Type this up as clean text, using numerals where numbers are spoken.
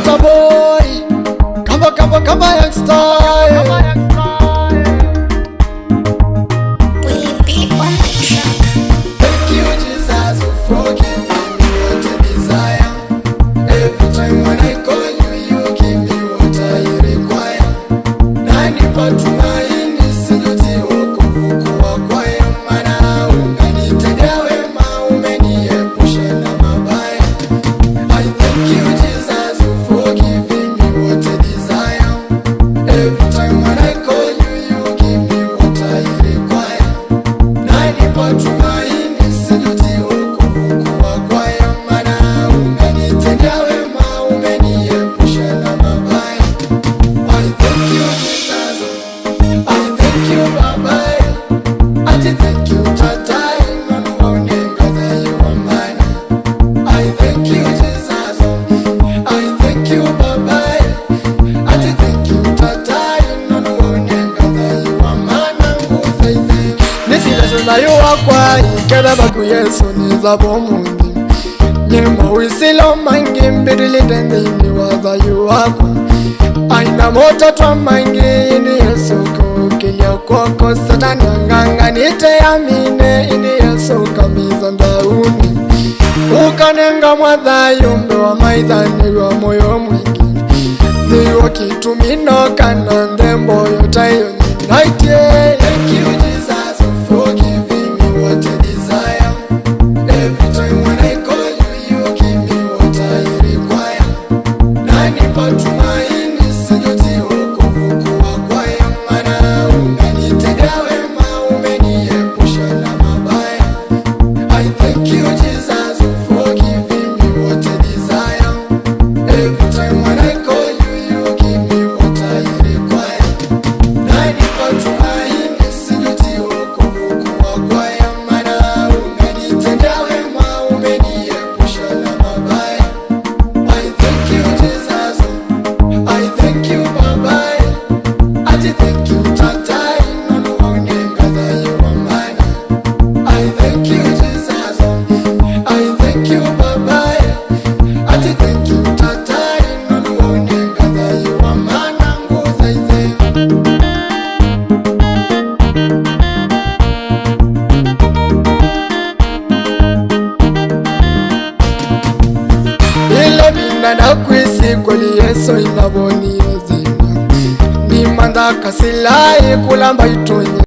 Kata boy, kama youngster. Thank you Jesus for giving me what I desire. Every time when I call you, you give me what I require. Nanipa tumaini sijuti wokovu kuwa kwaya, maana umenitendea wema, umeniepusha na mabaya. I thank you Jesus for giving me what I desire. Every time when I call you, you give me what I require. Nanipa tumaini sijuti wokovu kuwa kwaya, maana umenitendea wema, umeniepusha na mabaya. I thank you Jesus, I thank you Baba, I thank you Tata, that you are mine. I thank you Jesus, I thank you Baba, I thank you Tata, that you are mine. Nisidashona yuwakwa ikera baku Yesu nizabo mundi nyema wisilo mangi mbirili dendini waza yuwakwa aina moto twa mangi ini Yesu kukilia kwako satani anganga nite amine ini Yesu kamiza ndauni ukanenga mwadhayo mbe wa maidhani wa moyo mwingi niwa kitumino kana ndembo yotayo nyinaitie. Thank you Jesus for giving me what I desire. Every time when I call you, you give me what I require. Nanipa tumaini sijuti wokovu kuwa kwaya, maana umenitendea wema, umeniepusha na mabaya. I thank you Jesus for giving me what I desire. Every time when I call you, you give me what I require. Nanipa tumaini sijuti wokovu kuwa kwaya, maana umenitendea wema, umeniepusha na mabaya. I thank you Jesus, I thank you Baba, I thank you Tata, that you are mine. I thank you Jesus, I thank you Baba, I thank you Tata, that you are mine. Ile mina na kwisi kweli Yesu inaboni ezina ni manda kasilai kulamba ito